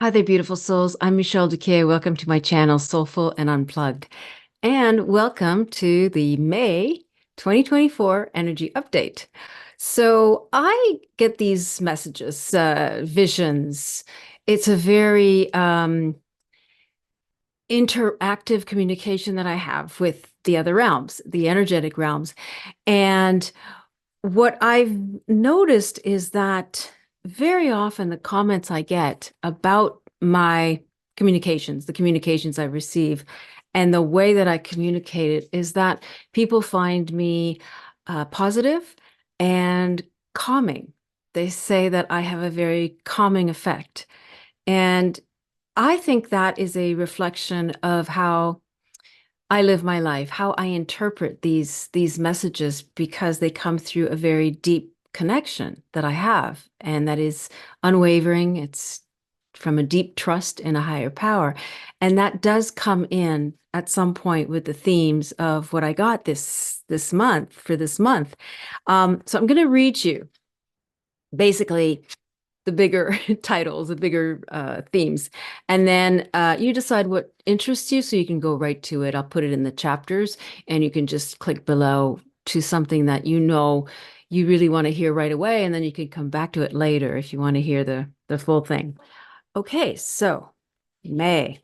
Hi there, beautiful souls. I'm Michelle Duque. Welcome to my channel, Soulful and Unplugged. And welcome to the May 2024 Energy Update. So I get these messages, visions. It's a very interactive communication that I have with the other realms, the energetic realms. And what I've noticed is that very often the comments I get about my communications, the communications I receive, and the way that I communicate it is that people find me positive and calming. They say that I have a very calming effect. And I think that is a reflection of how I live my life, how I interpret these messages because they come through a very deep connection that I have, and that is unwavering. It's from a deep trust in a higher power. And that does come in at some point with the themes of what I got this month for this month. So I'm going to read you basically the bigger titles, the bigger themes. And then you decide what interests you so you can go right to it. I'll put it in the chapters and you can just click below to something that you know you really want to hear right away. And then you can come back to it later if you want to hear the full thing. Okay, so May.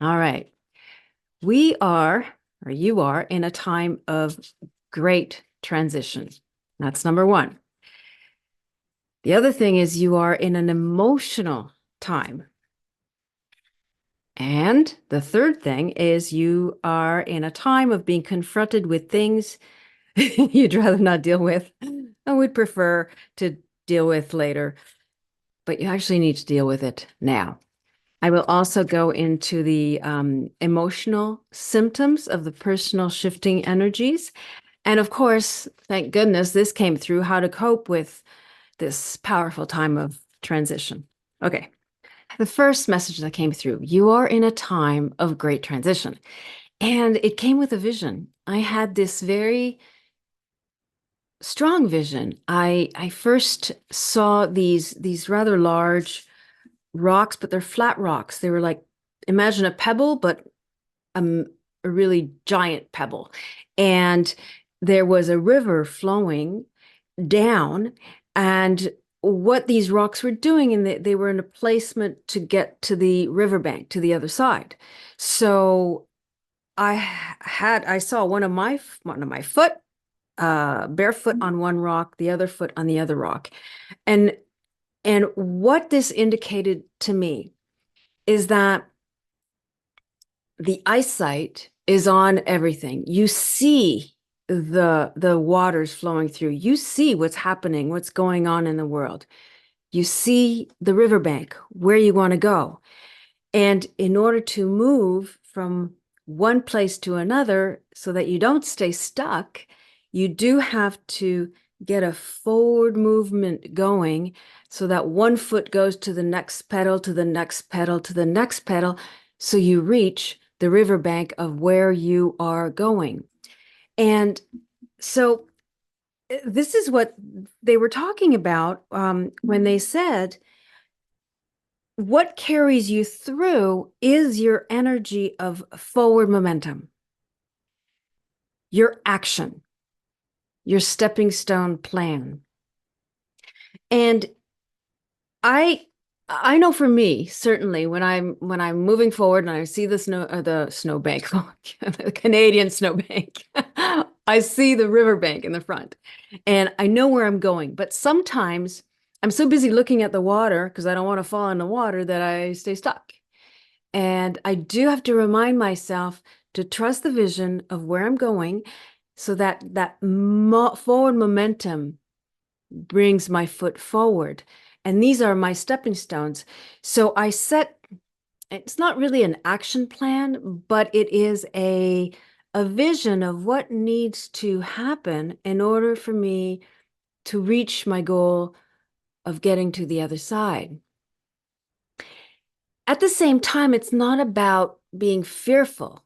All right. We are, or you are, in a time of great transition. That's number one. The other thing is you are in an emotional time. And the third thing is you are in a time of being confronted with things you'd rather not deal with and would prefer to deal with later, but you actually need to deal with it now. I will also go into the emotional symptoms of the personal shifting energies. And of course, thank goodness this came through how to cope with this powerful time of transition. Okay. The first message that came through, you are in a time of great transition. And it came with a vision. I had this very strong vision. I first saw these rather large rocks, but they're flat rocks. They were like, imagine a pebble, but a really giant pebble. And there was a river flowing down, and what these rocks were doing, and they were in a placement to get to the riverbank to the other side. So I saw one of my foot barefoot on one rock, the other foot on the other rock. And what this indicated to me is that the eyesight is on everything. You see the waters flowing through. You see what's happening, what's going on in the world. You see the riverbank, where you want to go. And in order to move from one place to another so that you don't stay stuck, you do have to get a forward movement going so that one foot goes to the next pedal, to the next pedal, to the next pedal, so you reach the riverbank of where you are going. And so this is what they were talking about when they said, what carries you through is your energy of forward momentum, your action, your stepping stone plan. And I know for me, certainly when I'm moving forward and I see the snowbank, the Canadian snowbank, I see the riverbank in the front and I know where I'm going. But sometimes I'm so busy looking at the water because I don't want to fall in the water that I stay stuck. And I do have to remind myself to trust the vision of where I'm going so that forward momentum brings my foot forward. And these are my stepping stones. So it's not really an action plan, but it is a vision of what needs to happen in order for me to reach my goal of getting to the other side. At the same time, it's not about being fearful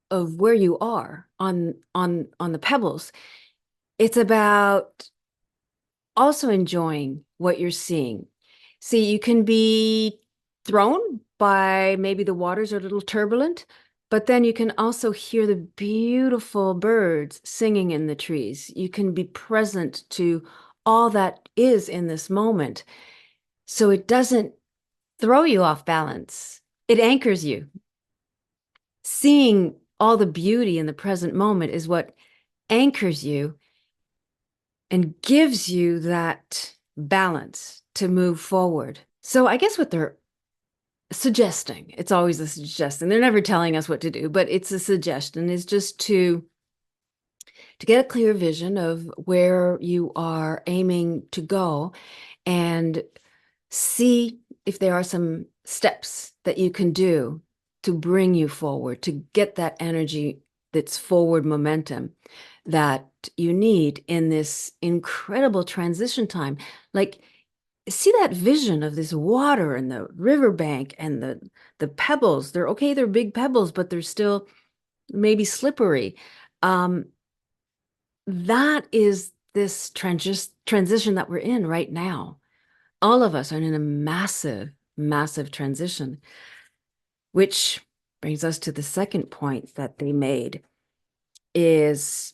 of where you are on the pebbles. It's about also enjoying what you're seeing. See, you can be thrown by maybe the waters are a little turbulent, but then you can also hear the beautiful birds singing in the trees. You can be present to all that is in this moment. So it doesn't throw you off balance. It anchors you. Seeing all the beauty in the present moment is what anchors you and gives you that balance to move forward. So I guess what they're suggesting, it's always a suggestion. They're never telling us what to do, but it's a suggestion, is just to get a clear vision of where you are aiming to go and see if there are some steps that you can do to bring you forward, to get that energy, that's forward momentum that you need in this incredible transition time. Like, see that vision of this water and the riverbank and the pebbles. They're okay, they're big pebbles, but they're still maybe slippery. That is this transition that we're in right now. All of us are in a massive, massive transition, which brings us to the second point that they made, is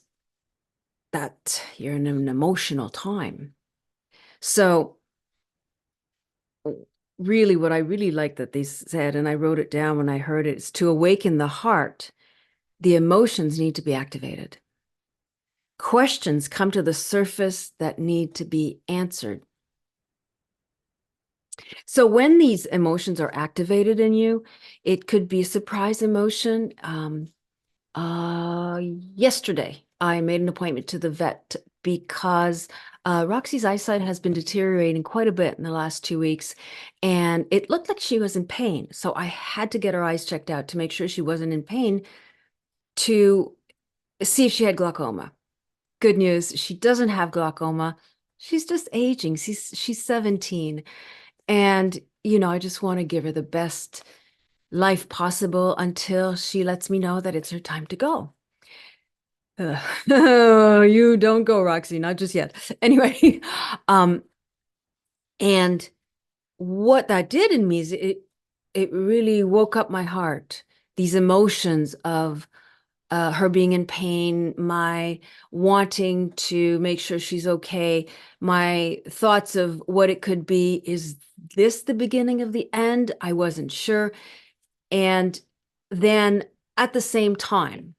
that you're in an emotional time. So really, what I really like that they said, and I wrote it down when I heard it, is to awaken the heart, the emotions need to be activated. Questions come to the surface that need to be answered. So when these emotions are activated in you, it could be a surprise emotion. Yesterday, I made an appointment to the vet because Roxy's eyesight has been deteriorating quite a bit in the last 2 weeks, and it looked like she was in pain. So I had to get her eyes checked out to make sure she wasn't in pain, to see if she had glaucoma. Good news, she doesn't have glaucoma. She's just aging. She's 17. And, I just want to give her the best life possible until she lets me know that it's her time to go. You don't go, Roxy, not just yet. Anyway, and what that did in me is it really woke up my heart. These emotions of her being in pain, my wanting to make sure she's okay, my thoughts of what it could be. Is this the beginning of the end? I wasn't sure. And then at the same time,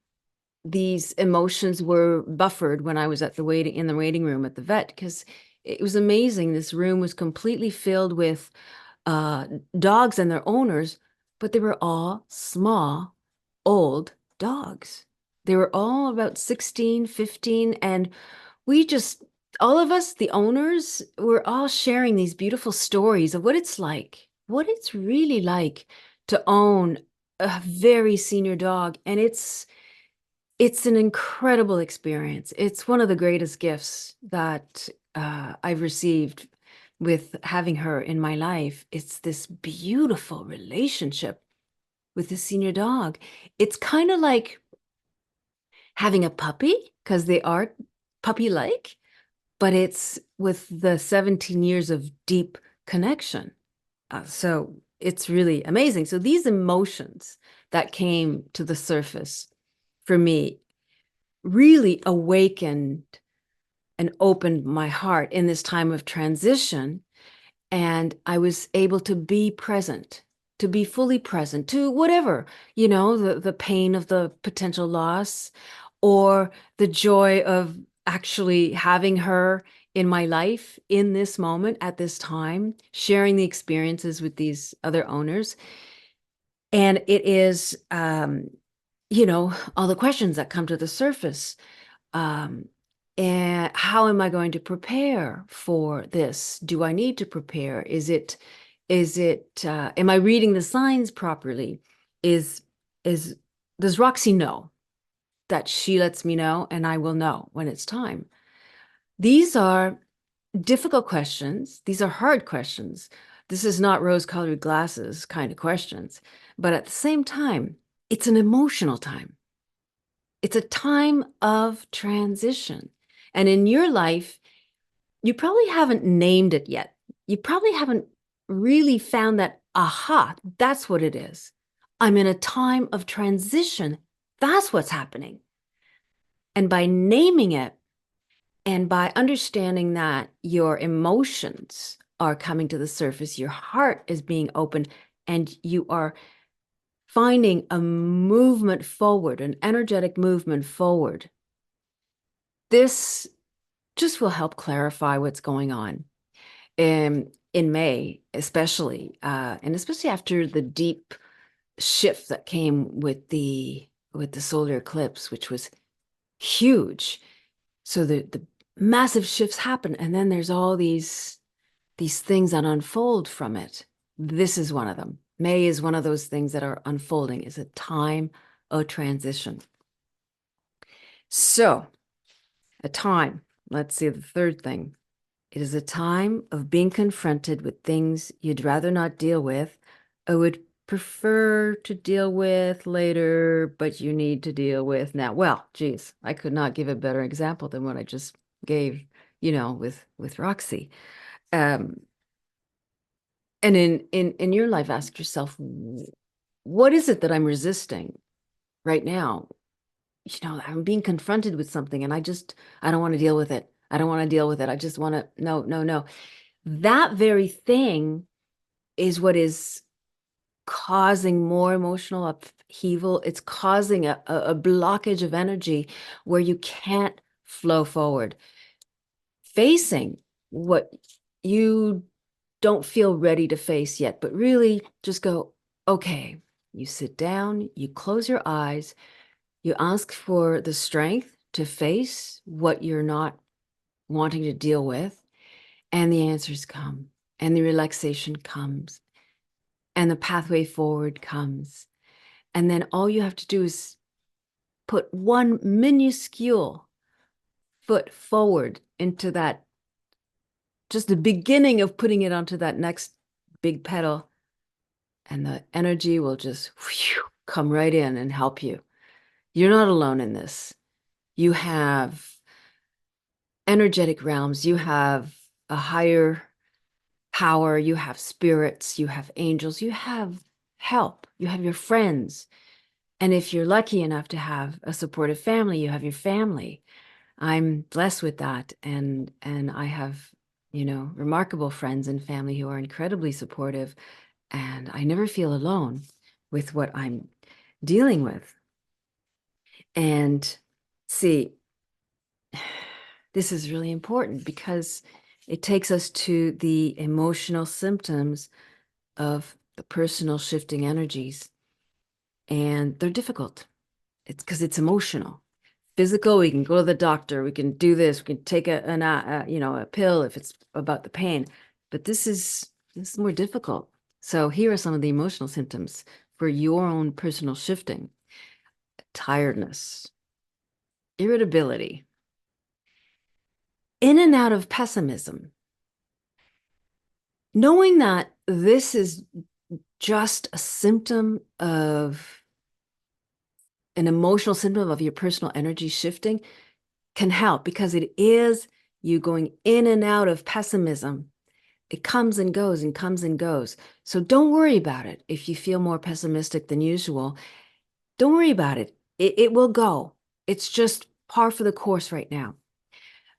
these emotions were buffered when I was at the waiting room at the vet, because it was amazing. This room was completely filled with uh, dogs and their owners, but they were all small, old dogs. They were all about 16, 15, and we just, all of us, the owners, were all sharing these beautiful stories of what it's like, what it's really like to own a very senior dog. And it's an incredible experience. It's one of the greatest gifts that I've received with having her in my life. It's this beautiful relationship with the senior dog. It's kind of like having a puppy, because they are puppy-like, but it's with the 17 years of deep connection. So it's really amazing. So these emotions that came to the surface for me really awakened and opened my heart in this time of transition. And I was able to be present, to be fully present to whatever, the pain of the potential loss, or the joy of actually having her in my life in this moment at this time, sharing the experiences with these other owners. And it is, all the questions that come to the surface. And how am I going to prepare for this? Do I need to prepare? Am I reading the signs properly? Is, does Roxy know that she lets me know, and I will know when it's time? These are difficult questions. These are hard questions. This is not rose-colored glasses kind of questions, but at the same time, it's an emotional time. It's a time of transition. And in your life, you probably haven't named it yet. You probably haven't really found that aha, that's what it is. I'm in a time of transition. That's what's happening. And by naming it and by understanding that your emotions are coming to the surface, your heart is being opened, and you are finding a movement forward, an energetic movement forward. This just will help clarify what's going on. In May, especially, and especially after the deep shift that came with the solar eclipse, which was huge. So the massive shifts happen, and then there's all these things that unfold from it. This is one of them. May is one of those things that are unfolding, is a time of transition. So, a time, let's see the third thing. It is a time of being confronted with things you'd rather not deal with, or would prefer to deal with later, but you need to deal with now. Well, geez, I could not give a better example than what I just gave, with Roxy. Um, and in your life, ask yourself, what is it that I'm resisting right now? I'm being confronted with something, and I don't want to deal with it. I don't want to deal with it. I just want to, no, no, no. That very thing is what is causing more emotional upheaval. It's causing a blockage of energy where you can't flow forward. Facing what you don't feel ready to face yet, but really just go, okay, you sit down, you close your eyes, you ask for the strength to face what you're not wanting to deal with, and the answers come, and the relaxation comes, and the pathway forward comes. And then all you have to do is put one minuscule foot forward into that, just the beginning of putting it onto that next big pedal, and the energy will just come right in and help you. You're not alone in this. You have energetic realms, you have a higher power, you have spirits, you have angels, you have help, you have your friends. And if you're lucky enough to have a supportive family, you have your family. I'm blessed with that. And I have, remarkable friends and family who are incredibly supportive. And I never feel alone with what I'm dealing with. And see, this is really important because it takes us to the emotional symptoms of the personal shifting energies. And they're difficult. It's because it's emotional. Physical, we can go to the doctor, we can do this, we can take a pill if it's about the pain. But this is more difficult. So here are some of the emotional symptoms for your own personal shifting: tiredness, irritability, in and out of pessimism. Knowing that this is just a symptom of an emotional symptom of your personal energy shifting can help, because it is you going in and out of pessimism. It comes and goes and comes and goes. So don't worry about it. If you feel more pessimistic than usual, don't worry about it. It will go. It's just par for the course right now.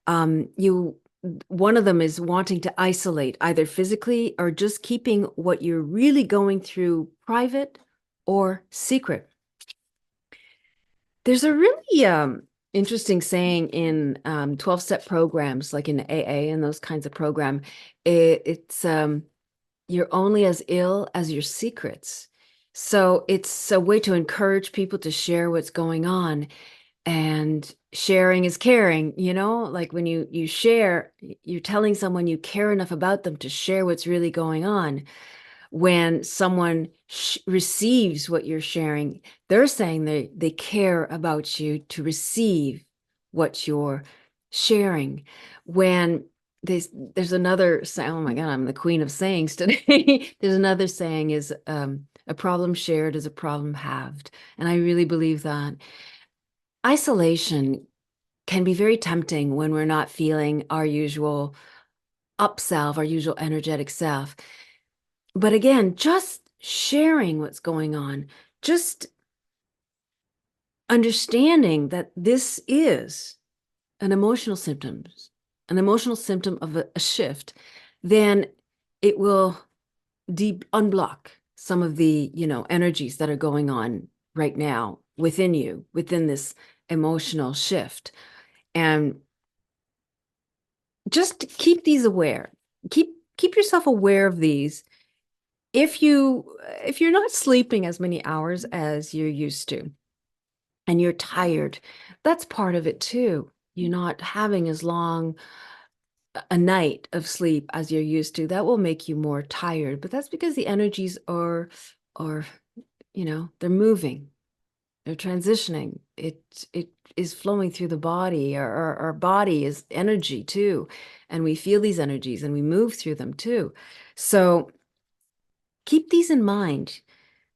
One of them is wanting to isolate, either physically or just keeping what you're really going through private or secret. There's a really interesting saying in 12-step programs, like in AA and those kinds of program. It's you're only as ill as your secrets. So it's a way to encourage people to share what's going on. And sharing is caring, like when you share, you're telling someone you care enough about them to share what's really going on. When someone receives what you're sharing, they're saying they care about you to receive what you're sharing. When there's another saying, oh my God, I'm the queen of sayings today. There's another saying is a problem shared is a problem halved. And I really believe that. Isolation can be very tempting when we're not feeling our usual up self, our usual energetic self. But again, just sharing what's going on, just understanding that this is an emotional symptom of a shift, then it will unblock some of the, energies that are going on right now within you, within this emotional shift. And just keep these aware. Keep yourself aware of these. If you're not sleeping as many hours as you're used to, and you're tired, that's part of it too. You're not having as long a night of sleep as you're used to. That will make you more tired, but that's because the energies are, they're moving, they're transitioning. It is flowing through the body. Our body is energy too, and we feel these energies and we move through them too. So keep these in mind.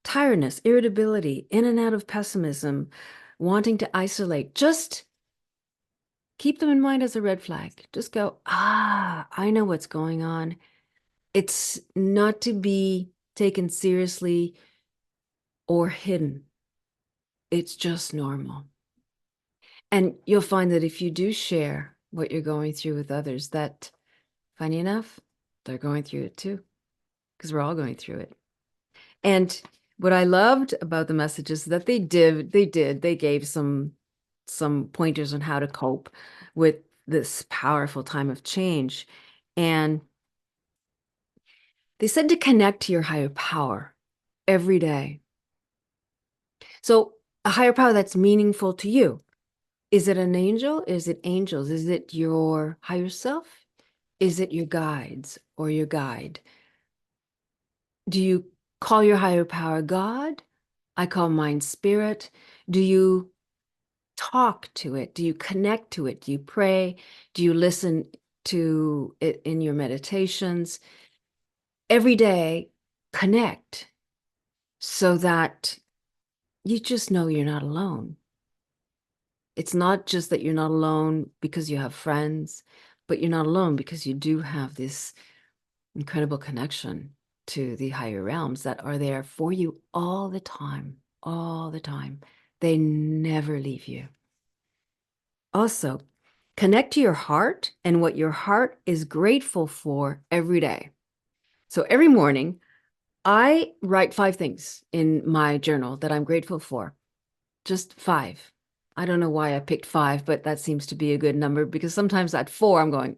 Tiredness, irritability, in and out of pessimism, wanting to isolate. Just keep them in mind as a red flag. Just go, I know what's going on. It's not to be taken seriously or hidden. It's just normal. And you'll find that if you do share what you're going through with others, that, funny enough, they're going through it too, because we're all going through it. And what I loved about the messages that they gave some pointers on how to cope with this powerful time of change. And they said to connect to your higher power every day. So a higher power that's meaningful to you. Is it an angel? Is it angels? Is it your higher self? Is it your guides or your guide? Do you call your higher power God? I call mine spirit. Do you talk to it? Do you connect to it? Do you pray? Do you listen to it in your meditations? Every day, connect so that you just know you're not alone. It's not just that you're not alone because you have friends, but you're not alone because you do have this incredible connection to the higher realms that are there for you all the time, all the time. They never leave you. Also, connect to your heart and what your heart is grateful for every day. So every morning, I write 5 things in my journal that I'm grateful for. Just 5. I don't know why I picked 5, but that seems to be a good number because sometimes at 4, I'm going,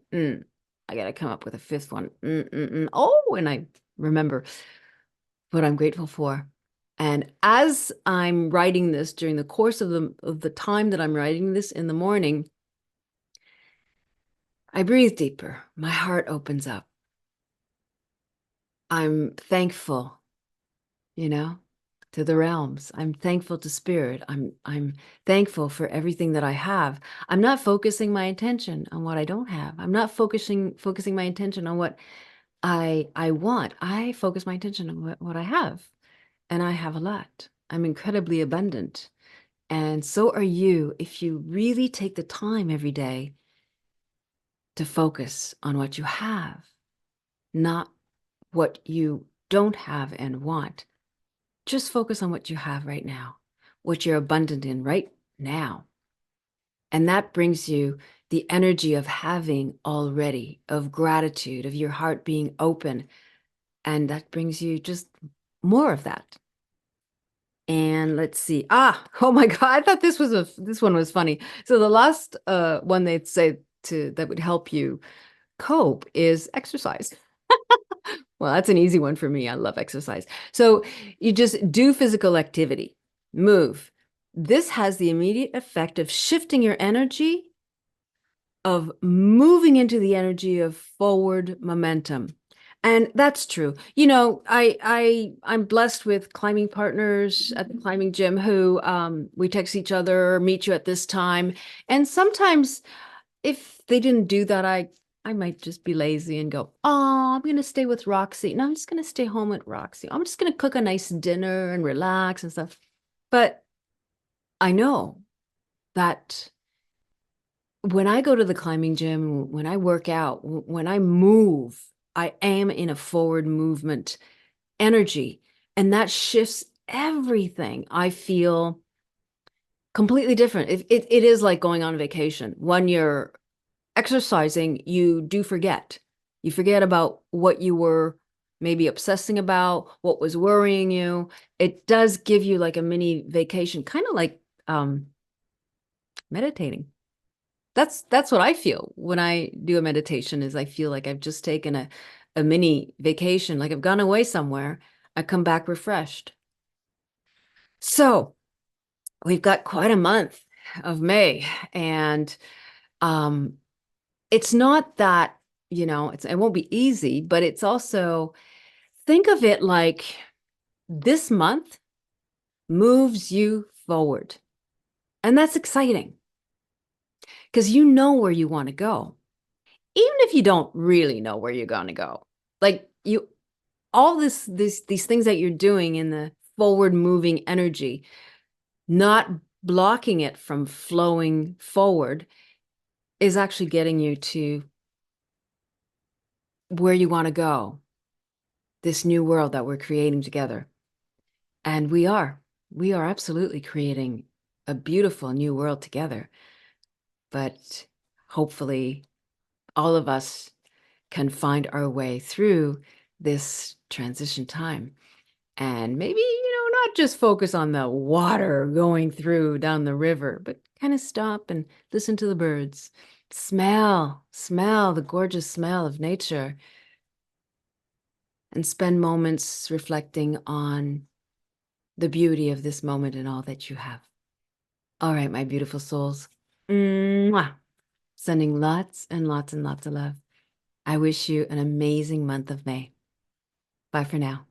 I got to come up with a 5th one. Oh, and I remember what I'm grateful for. And as I'm writing this during the course of the time that I'm writing this in the morning, I breathe deeper. My heart opens up. I'm thankful, you know, to the realms. I'm thankful to spirit. I'm thankful for everything that I have. I'm not focusing my attention on what I don't have. I'm not focusing my attention on what I want. I focus my attention on what I have. And I have a lot. I'm incredibly abundant. And so are you if you really take the time every day to focus on what you have, not what you don't have and want. Just focus on what you have right now, what you're abundant in right now. And that brings you the energy of having already, of gratitude, of your heart being open. And that brings you just more of that. And let's see. Oh my God. I thought this one was funny. So the last one they'd say that would help you cope is exercise. Well, that's an easy one for me. I love exercise. So you just do physical activity, move. This has the immediate effect of shifting your energy, of moving into the energy of forward momentum. And that's true. I'm blessed with climbing partners at the climbing gym who we text each other, meet you at this time. And sometimes if they didn't do that, I might just be lazy and go, oh, I'm going to stay with Roxy. No, I'm just going to stay home with Roxy. I'm just going to cook a nice dinner and relax and stuff. But I know that when I go to the climbing gym, when I work out, when I move, I am in a forward movement energy, and that shifts everything. I feel completely different. It is like going on vacation. When you're exercising, you do forget. You forget about what you were maybe obsessing about, what was worrying you. It does give you like a mini vacation, kind of like meditating. That's what I feel when I do a meditation is I feel like I've just taken a mini vacation, like I've gone away somewhere. I come back refreshed. So we've got quite a month of May, and um, it's not that, it won't be easy, but it's also, think of it like this month moves you forward. And that's exciting because you know where you want to go, even if you don't really know where you're going to go. Like all these things that you're doing in the forward moving energy, not blocking it from flowing forward, is actually getting you to where you want to go, this new world that we're creating together. And we are absolutely creating a beautiful new world together. But hopefully all of us can find our way through this transition time. And maybe, not just focus on the water going through down the river, but kind of stop and listen to the birds. Smell the gorgeous smell of nature, and spend moments reflecting on the beauty of this moment and all that you have. All right, my beautiful souls. Mwah. Sending lots and lots and lots of love. I wish you an amazing month of May. Bye for now.